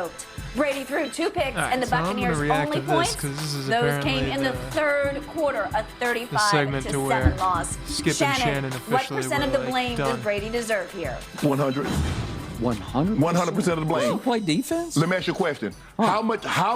revoked. Brady threw 2 picks, Right, and the so I'm Buccaneers' gonna react only to this, points, 'cause this is those came in the apparently third quarter, a the segment to 35-7 where loss. Skip and Shannon, Shannon what officially percent of were, the like, blame does done. Brady deserve here? 100. 100%? 100% of the blame. You play defense? Let me ask you a question. How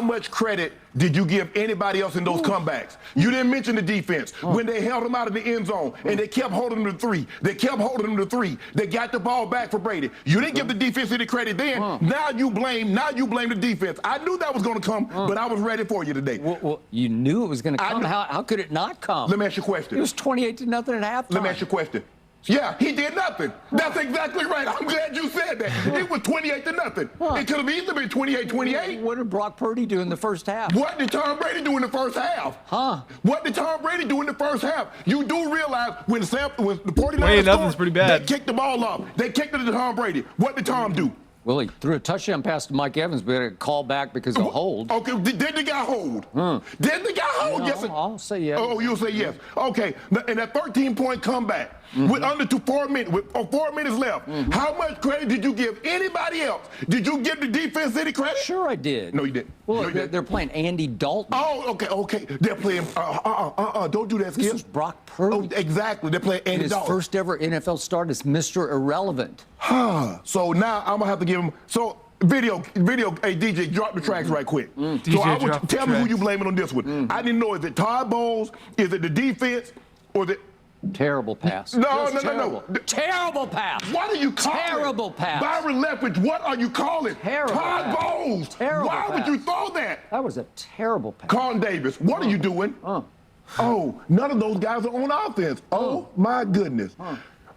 much credit did you give anybody else in those comebacks? You didn't mention the defense. When they held them out of the end zone and they kept holding them to 3. They kept holding them to 3. They got the ball back for Brady. You didn't give the defense any credit then. Now you blame the defense. I knew that was going to come, but I was ready for you today. Well, you knew it was going to come. How could it not come? Let me ask you a question. It was 28-0 at halftime. Let me ask you a question. Yeah, he did nothing. That's exactly right. I'm glad you said that. It was 28-0. It could have easily been 28-28. What did Brock Purdy do in the first half? What did Tom Brady do in the first half? What did Tom Brady do in the first half? You do realize when the 49ers nothing's pretty bad. They kicked the ball off. They kicked it to Tom Brady. What did Tom do? Well, he threw a touchdown pass to Mike Evans, but it called back because of a hold. Okay, did the guy hold? Did the guy hold? No, Yes. I'll say yes. Oh, you'll say yes. Okay, and that 13-point comeback with under 4 minutes, with 4 minutes left. How much credit did you give anybody else? Did you give the defense any credit? Sure, I did. No, you didn't. Well, no, you didn't. they're playing Andy Dalton. Oh, okay. They're playing. Don't do that, Skip. This is Brock Purdy. Oh, exactly. They're playing Andy His Dalton. first ever NFL start as Mr. Irrelevant. So now I'm gonna have to give him. So video. Hey DJ, drop the tracks right quick. DJ, Tell me who you blaming on this one. I didn't know. Is it Todd Bowles? Is it the defense? Or the Terrible pass. No. Terrible pass. What are you calling? Terrible pass. Byron Leftwich, what are you calling? Terrible Todd pass. Bowles. Terrible Why would pass. you throw that? That was a terrible pass. Carlton Davis, what are you doing? Oh, none of those guys are on offense. Oh, my goodness.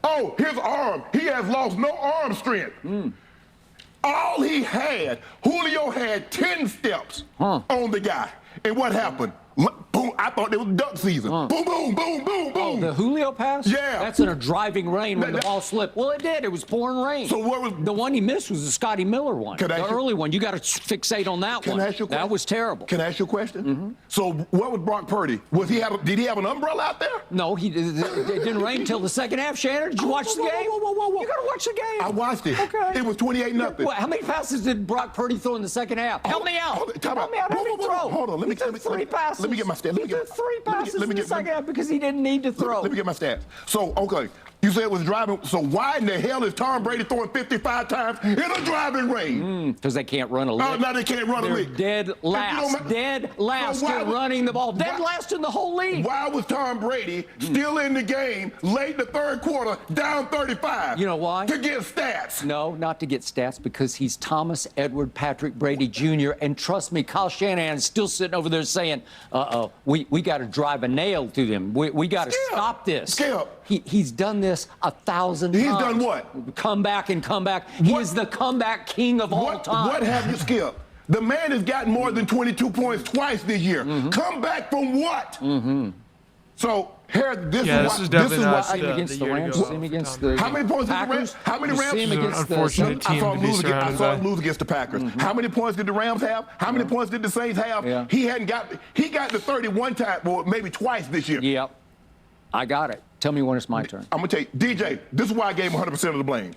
Oh, his arm. He has lost no arm strength. All he had, Julio had 10 steps on the guy. And what happened? Boom, I thought it was duck season. Boom, boom, boom, boom, boom. The Julio pass? Yeah. That's in a driving rain when the ball slipped. Well, it did. It was pouring rain. So what was... The one he missed was the Scotty Miller one. The early one. You got to fixate on that one. Can I ask you a question? That was terrible. Can I ask you a question? So what was Brock Purdy? Did he have an umbrella out there? No, it didn't rain until the second half. Shannon, did you watch the game? Whoa. You got to watch the game. I watched it. Okay. It was 28-0. How many passes did Brock Purdy throw in the second half? Help me out. Help me out. How many throw? Hold on. Let me get my stats. He threw 3 passes in the second half because he didn't need to throw. Let me get my stats. So, okay, you said it was driving. So why in the hell is Tom Brady throwing 55 times in a driving rain? Because they can't run a lick. Oh, now they can't run a lick. Dead last. Dead last in running the ball. Dead last in the whole league. Why was Tom Brady still in the game late in the third quarter, down 35? You know why? To get stats. No, not to get stats, because he's Thomas Edward Patrick Brady Jr. And trust me, Kyle Shanahan is still sitting over there saying, we got to drive a nail through them. We got to stop this. Skip. He's done this 1,000 times. He's done what? Come back and come back. He is the comeback king of all time. What have you, Skip? The man has gotten more than 22 points twice this year. Come back from what? So here, this is definitely not See him against the Rams. See him against the How many points Packers? did the Rams? How many Rams? See him against Unfortunate team to be surrounded I saw him by. lose against the Packers. How many points did the Rams have? How many points did the Saints have? Yeah. He got the 31 time, or maybe twice this year. Yep. I got it. Tell me when it's my turn. I'm gonna tell you, DJ, this is why I gave him 100% of the blame.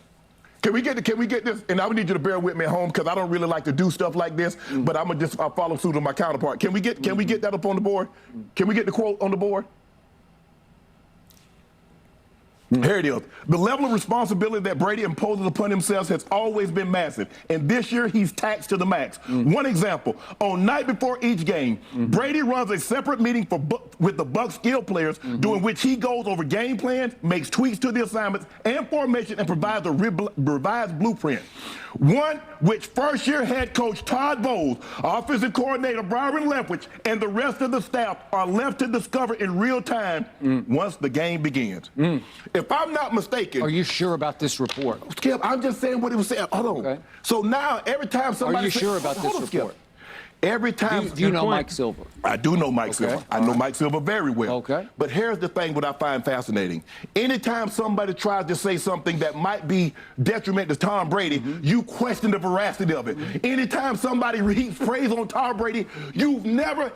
Can we get this? And I would need you to bear with me at home because I don't really like to do stuff like this. But I'm gonna just follow suit on my counterpart. Can we get that up on the board? Can we get the quote on the board? Here it is. The level of responsibility that Brady imposes upon himself has always been massive. And this year, he's taxed to the max. One example, on night before each game, Brady runs a separate meeting with the Bucs skill players, during which he goes over game plans, makes tweaks to the assignments and formation, and provides a revised blueprint. One which first-year head coach Todd Bowles, offensive coordinator Byron Leftwich, and the rest of the staff are left to discover in real time once the game begins. If I'm not mistaken... Are you sure about this report? Skip, I'm just saying what it was saying. Hold on. Okay. So now, every time somebody... Are you sure about this report? Every time... Do you know Mike Silver? I do know Mike Silver. I know Mike Silver very well. Okay. But here's the thing what I find fascinating. Anytime somebody tries to say something that might be detrimental to Tom Brady, you question the veracity of it. Anytime somebody heaps praise on Tom Brady, you've never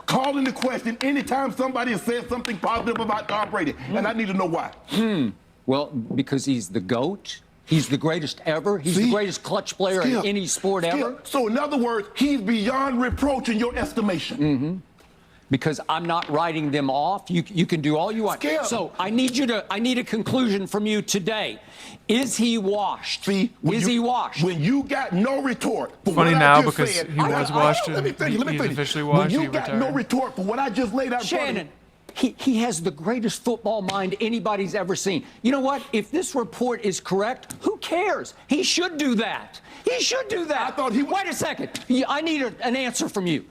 called into question anytime somebody has said something positive about Tom Brady. And I need to know why. Well, because he's the GOAT. He's the greatest ever. He's the greatest clutch player in any sport ever. So in other words, he's beyond reproach in your estimation. Because I'm not writing them off. You can do all you want. Skip. So I need a conclusion from you today. Is he washed? See, he washed? When you got no retort for Funny what I now just because said, he was washed and let me finish. he's officially washed. When He you got retired. no retort for what I just laid out in front of you, Shannon, he has the greatest football mind anybody's ever seen. You know what? If this report is correct, who cares? He should do that. He should do that. I thought he would. Wait a second. I need an answer from you.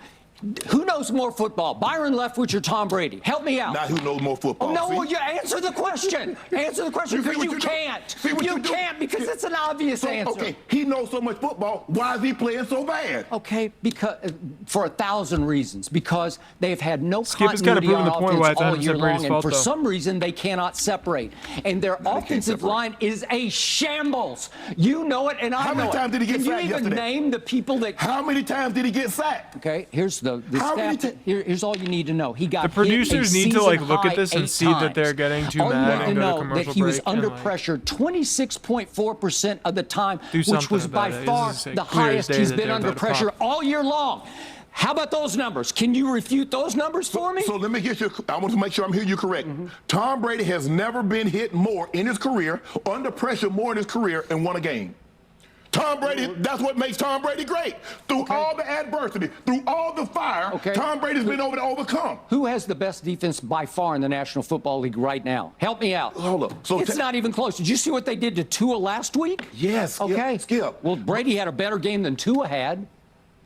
Who knows more football, Byron Leftwich or Tom Brady? Help me out. not who knows more football. Oh, no, see? well, you answer the question. Answer the question, See because what you you do? can't. See what You you do? can't, because it's an obvious So, answer. okay, he knows so much football. Why is he playing so bad? Okay, because for 1,000 reasons. Because they've had no Skip has kinda continuity proven on the point why offense it's all not year Brady's long, and fault, for though. some reason they cannot separate. And their offensive separate. line is a shambles. You know it, and I know it. How many times did he get Can you sacked even yesterday? name the people that? How many times did he get sacked? Okay, here's the How many stat. Here's all you need to know. He got The producers hit a need to, like, season look at high this and 8 see that times. they're getting too all mad you and need to go to know that commercial he was break and, under like, pressure 26.4% of the time, Do which something was by about it. far This is, like, the clear as highest day he's that been they're under about to pressure pop. all year long. How about those numbers? Can you refute those numbers for me? So let me get you, I want to make sure I'm hearing you correct. Tom Brady has never been hit more in his career, under pressure more in his career, and won a game. Tom Brady, that's what makes Tom Brady great. Through all the adversity, through all the fire, Tom Brady's been able to overcome. Who has the best defense by far in the National Football League right now? Help me out. Hold up. So it's not even close. Did you see what they did to Tua last week? Yes, Skip, Okay. Skip. Well, Brady had a better game than Tua had.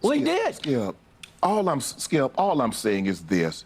Well, he did. Skip, all I'm saying is this.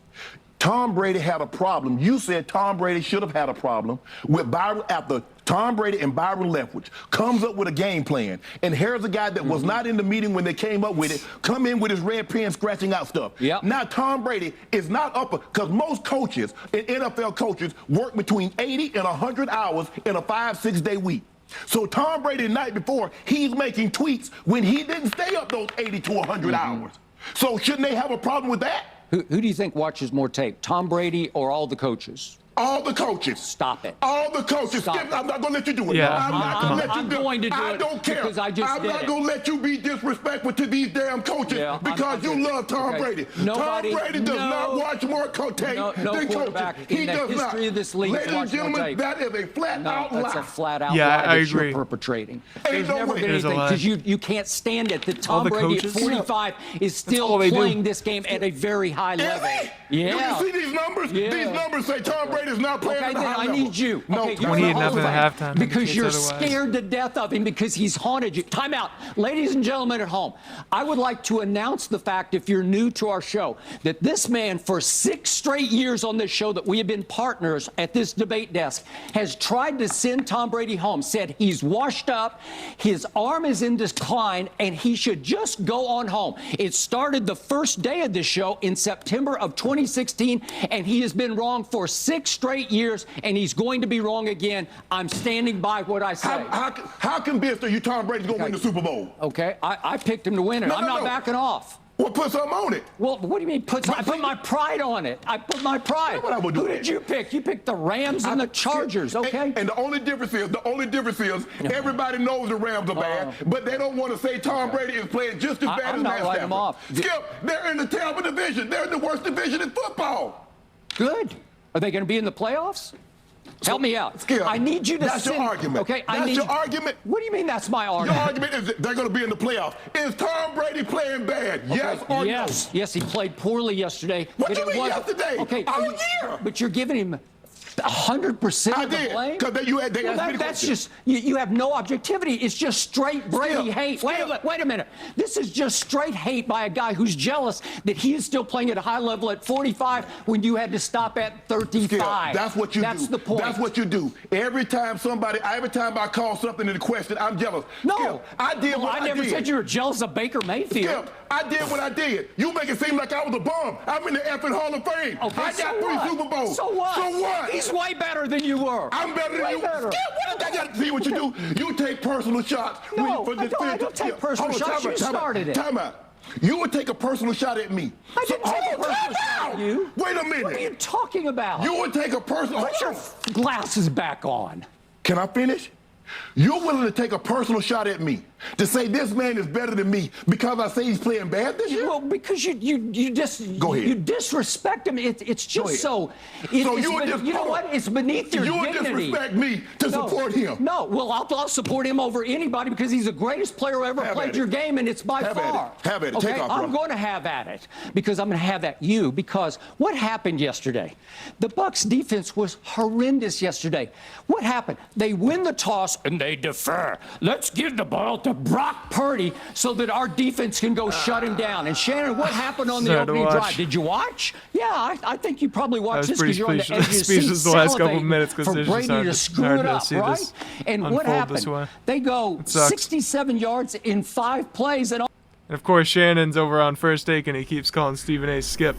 Tom Brady had a problem. You said Tom Brady should have had a problem with Byron after Tom Brady and Byron Leftwich comes up with a game plan. And here's a guy that was not in the meeting when they came up with it, come in with his red pen scratching out stuff. Yep. Now Tom Brady is not up, because most coaches, and NFL coaches, work between 80 and 100 hours in a 5-6 day week. So Tom Brady the night before, he's making tweaks when he didn't stay up those 80 to 100 hours. So shouldn't they have a problem with that? Who do you think watches more tape, Tom Brady or all the coaches? All the coaches. Stop it. All the coaches. Stop Skip, it. I'm not going to let you do it. Yeah. I'm not going to let you I'm do it. going to do I it don't care. because I just I'm did not it. going to let you be disrespectful to these damn coaches because you love Tom Brady. Nobody, Tom Brady does not watch more tape no than quarterback coaches. He in the does history not. of this league Ladies and watch more gentlemen, tape. that is a flat-out lie. That's a flat-out Yeah, lie I that you're agree. perpetrating. Ain't There's no never way. been There's a anything, lie. because you can't stand it that All Tom the Brady coaches? at 45 is still all they do. playing this game at a very high Is level. he? Yeah. You can see these numbers? Yeah. These numbers say Tom Brady's not playing Okay, at a then high I level. need you. No, Okay, Tom We need Brady's nothing not. at halftime. because indicates you're otherwise. scared to death of him, because he's haunted you. Time out. Ladies and gentlemen at home, I would like to announce the fact, if you're new to our show, that this man, for 6 straight years on this show that we have been partners at this debate desk, has tried to send Tom Brady home, said he's washed up, his arm is in decline, and he should just go on home. It started the first day of this show in September of 2016, and he has been wrong for 6 straight years, and he's going to be wrong again. I'm standing by what I say. How convinced are you Tom Brady's going to win the Super Bowl? Okay, I picked him to win it. I'm not backing off. Well, put something on it. Well, what do you mean I put my pride on it? I put my pride. That's what I would do. Who did you pick? You picked the Rams and the Chargers, okay? And the only difference is, everybody knows the Rams are bad, but they don't want to say Tom Brady is playing just as bad I'm as not Matt writing them Stafford. off. Skip, they're in the terrible division. They're in the worst division in football. Good. Are they going to be in the playoffs? Help me out. Skip, I need you to that's your argument. Okay, That's your argument. What do you mean that's my Your argument? argument is that they're going to be in the playoffs. Is Tom Brady playing bad? Yes or no? Yes, he played poorly yesterday. What but do it you mean wasn't- yesterday? Okay, All year. But you're giving him 100% I of the did, blame? because they asked me the That's question. just, you have no objectivity. It's just straight Brady Skip, hate. Skip. Wait a minute. This is just straight hate by a guy who's jealous that he is still playing at a high level at 45 when you had to stop at 35. Skip, that's what you do. That's the point. That's what you do. Every time I call something into question, I'm jealous. No. Skip, I did what I never did. said you were jealous of Baker Mayfield. Skip, I did what I did. You make it seem like I was a bum. I'm in the effing Hall of Fame. Okay, I got 3 Super Bowls. So what? So what? He's way better than you were. I'm better than Way you. better. Skip, what I got to see what you do. You take personal shots. No, for I don't take Skip, personal hold on, shots. time You out, started it. Time out. You would take a personal shot at me. I didn't take a personal time shot out. at you. Wait a minute. What are you talking about? You would take a personal. Put your glasses back on. Can I finish? You're willing to take a personal shot at me to say this man is better than me because I say he's playing bad this year? Well, because you Go ahead. you disrespect him. It's just so. You know what? It's beneath your you dignity. would disrespect me to support him. No, well, I'll support him over anybody because he's the greatest player who ever played your game, and it's by far. Have at it. Okay, Take off, I'm bro. going to have at it because I'm going to have at you because what happened yesterday? The Bucks defense was horrendous yesterday. What happened? They win the toss and they defer. Let's give the ball to Brock Purdy so that our defense can go shut him down. And Shannon, what happened on the Sad to opening watch. drive? Did you watch? Yeah, I think you probably watched this pretty because you're on the edge of your speechless seat the last couple salivating minutes 'cause for it's just Brady to hard screw it to up, see right? this And what unfold happened? this way. They go sucks. 67 yards in 5 plays, and And of course, Shannon's over on first take, and he keeps calling Stephen A. Skip.